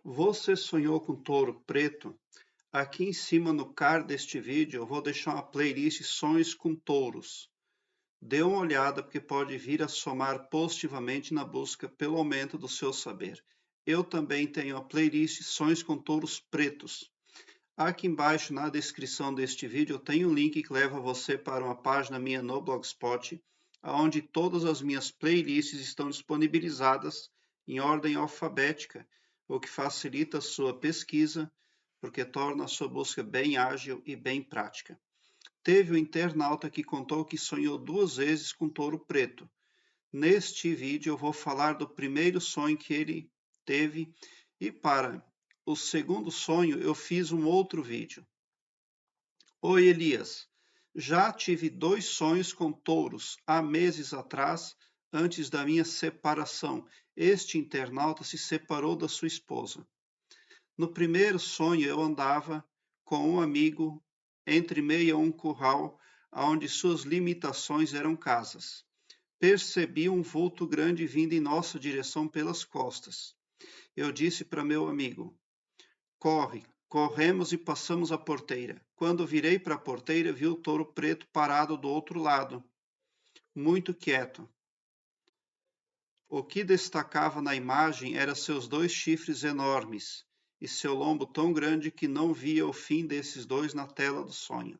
Você sonhou com touro preto? Aqui em cima no card deste vídeo eu vou deixar uma playlist Sonhos com Touros. Dê uma olhada porque pode vir a somar positivamente na busca pelo aumento do seu saber. Eu também tenho a playlist Sonhos com Touros Pretos. Aqui embaixo na descrição deste vídeo eu tenho um link que leva você para uma página minha no Blogspot, onde todas as minhas playlists estão disponibilizadas em ordem alfabética, o que facilita a sua pesquisa, porque torna a sua busca bem ágil e bem prática. Teve um internauta que contou que sonhou 2 vezes com touro preto. Neste vídeo eu vou falar do primeiro sonho que ele teve e para o segundo sonho eu fiz um outro vídeo. Oi, Elias. Já tive 2 sonhos com touros há meses atrás, antes da minha separação. Este internauta se separou da sua esposa. No primeiro sonho eu andava com um amigo entre meio a um curral, onde suas limitações eram casas. Percebi um vulto grande vindo em nossa direção pelas costas. Eu disse para meu amigo: corre. Corremos e passamos a porteira. Quando virei para a porteira, vi o touro preto parado do outro lado, muito quieto. O que destacava na imagem eram seus 2 chifres enormes e seu lombo tão grande que não via o fim desses 2 na tela do sonho.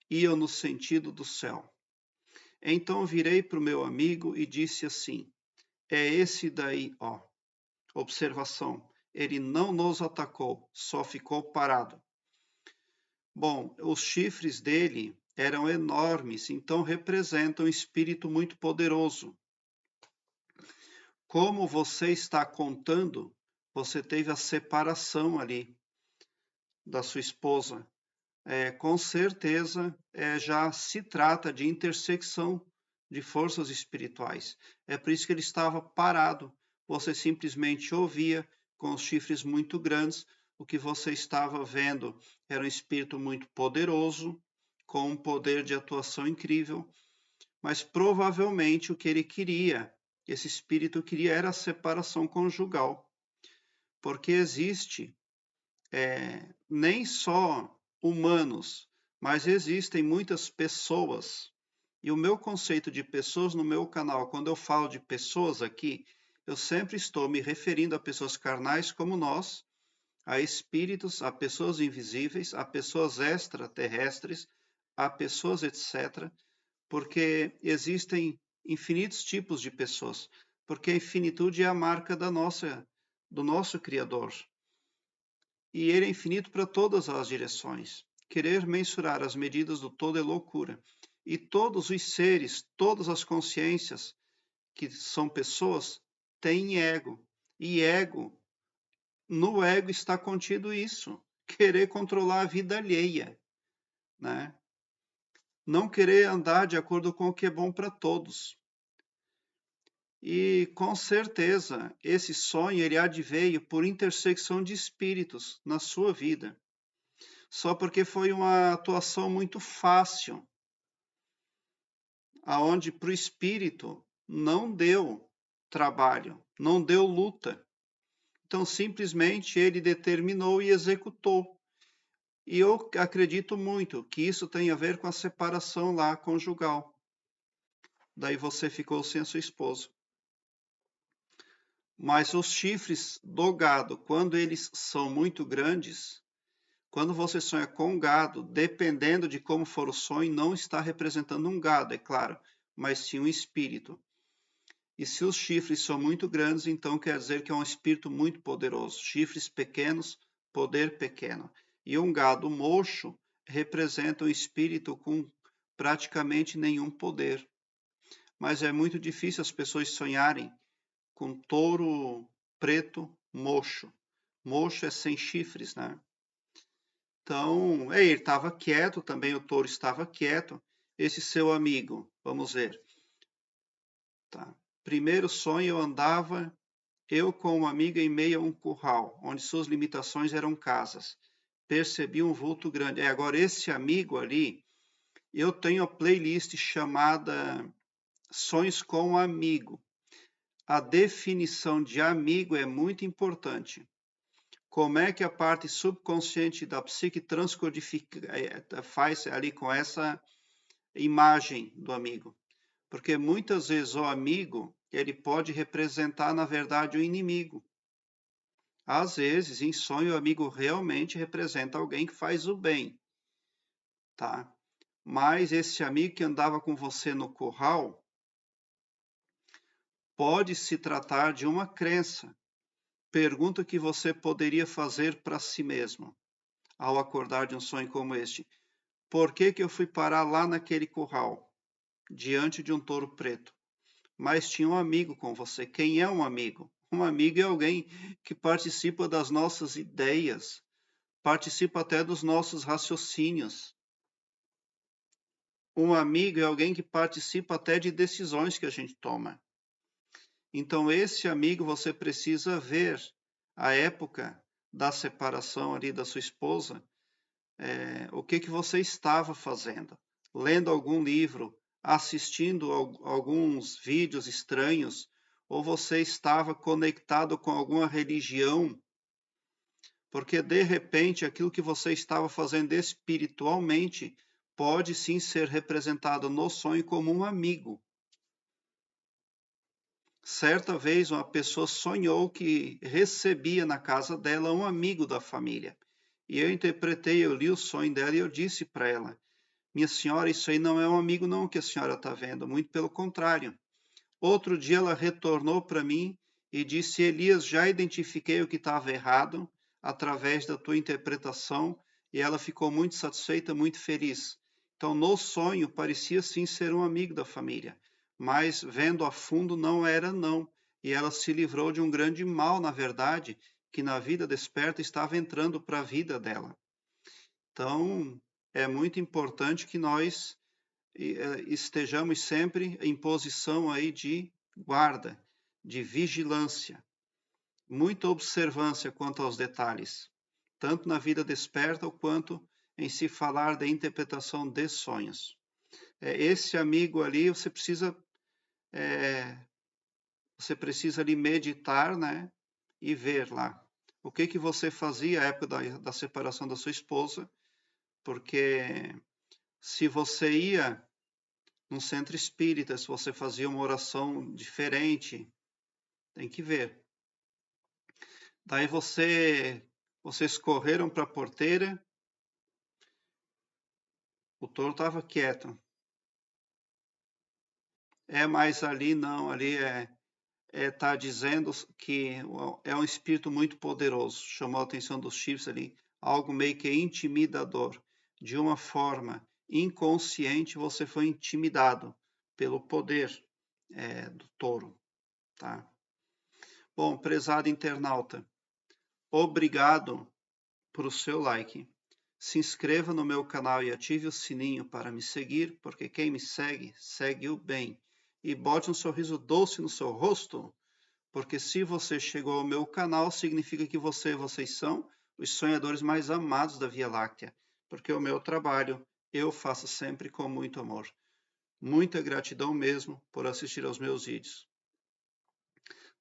Iam no sentido do céu. Então virei para o meu amigo e disse assim: é esse daí, ó. Observação: ele não nos atacou, só ficou parado. Bom, os chifres dele eram enormes, então representam um espírito muito poderoso. Como você está contando, você teve a separação ali da sua esposa. Com certeza, já se trata de intersecção de forças espirituais. É por isso que ele estava parado. Você simplesmente ouvia com os chifres muito grandes. O que você estava vendo era um espírito muito poderoso, com um poder de atuação incrível, mas provavelmente o que ele queria, esse espírito queria, era a separação conjugal, porque existe nem só humanos, mas existem muitas pessoas. E o meu conceito de pessoas no meu canal, quando eu falo de pessoas aqui, eu sempre estou me referindo a pessoas carnais como nós, a espíritos, a pessoas invisíveis, a pessoas extraterrestres, a pessoas etc., porque existem infinitos tipos de pessoas, porque a infinitude é a marca do nosso Criador. E ele é infinito para todas as direções. Querer mensurar as medidas do todo é loucura. E todos os seres, todas as consciências que são pessoas, têm ego. E no ego está contido isso. Querer controlar a vida alheia, né? Não querer andar de acordo com o que é bom para todos. E com certeza, esse sonho ele adveio por intersecção de espíritos na sua vida. Só porque foi uma atuação muito fácil, aonde para o espírito não deu trabalho, não deu luta. Então, simplesmente ele determinou e executou. E eu acredito muito que isso tem a ver com a separação lá conjugal. Daí você ficou sem a sua esposa. Mas os chifres do gado, quando eles são muito grandes, quando você sonha com gado, dependendo de como for o sonho, não está representando um gado, é claro, mas sim um espírito. E se os chifres são muito grandes, então quer dizer que é um espírito muito poderoso. Chifres pequenos, poder pequeno. E um gado mocho representa um espírito com praticamente nenhum poder. Mas é muito difícil as pessoas sonharem com touro preto mocho. Mocho é sem chifres, né? Então, ele estava quieto também, o touro estava quieto. Esse seu amigo, vamos ver. Tá. Primeiro sonho, eu andava, eu com uma amiga em meio a um curral, onde suas limitações eram casas. Percebi um vulto grande. Agora, esse amigo ali, eu tenho a playlist chamada Sonhos com Amigo. A definição de amigo é muito importante. Como é que a parte subconsciente da psique transcodifica, faz ali com essa imagem do amigo? Porque muitas vezes o amigo, ele pode representar, na verdade, o inimigo. Às vezes, em sonho, o amigo realmente representa alguém que faz o bem, tá? Mas esse amigo que andava com você no curral pode se tratar de uma crença. Pergunta que você poderia fazer para si mesmo ao acordar de um sonho como este. Por que eu fui parar lá naquele curral, diante de um touro preto? Mas tinha um amigo com você. Quem é um amigo? Um amigo é alguém que participa das nossas ideias, participa até dos nossos raciocínios. Um amigo é alguém que participa até de decisões que a gente toma. Então, esse amigo você precisa ver a época da separação ali da sua esposa, o que você estava fazendo, lendo algum livro, assistindo alguns vídeos estranhos, ou você estava conectado com alguma religião, porque de repente aquilo que você estava fazendo espiritualmente pode sim ser representado no sonho como um amigo. Certa vez uma pessoa sonhou que recebia na casa dela um amigo da família. E eu interpretei, eu li o sonho dela e eu disse para ela: minha senhora, isso aí não é um amigo não que a senhora está vendo, muito pelo contrário. Outro dia ela retornou para mim e disse: Elias, já identifiquei o que estava errado através da tua interpretação, e ela ficou muito satisfeita, muito feliz. Então, no sonho, parecia sim ser um amigo da família, mas vendo a fundo não era não. E ela se livrou de um grande mal, na verdade, que na vida desperta estava entrando para a vida dela. Então, é muito importante que nós estejamos sempre em posição aí de guarda, de vigilância, muita observância quanto aos detalhes, tanto na vida desperta quanto em se falar da interpretação de sonhos. Esse amigo ali você precisa ali meditar, né, e ver lá o que você fazia à época da separação da sua esposa, porque se você ia num centro espírita, se você fazia uma oração diferente, tem que ver. Daí vocês correram para a porteira, o touro estava quieto. Mas ali não, ali tá dizendo que é um espírito muito poderoso. Chamou a atenção dos chifres ali, algo meio que intimidador. De uma forma inconsciente, você foi intimidado pelo poder do touro, tá? Bom, prezado internauta, obrigado por o seu like. Se inscreva no meu canal e ative o sininho para me seguir, porque quem me segue, segue o bem. E bote um sorriso doce no seu rosto, porque se você chegou ao meu canal, significa que vocês são os sonhadores mais amados da Via Láctea, porque o meu trabalho eu faço sempre com muito amor. Muita gratidão mesmo por assistir aos meus vídeos.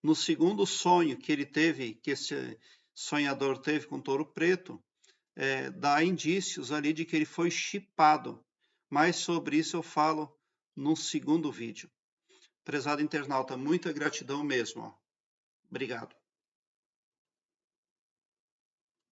No segundo sonho que ele teve, que esse sonhador teve com o touro preto, dá indícios ali de que ele foi chipado. Mas sobre isso eu falo no segundo vídeo. Prezado internauta, muita gratidão mesmo. Obrigado.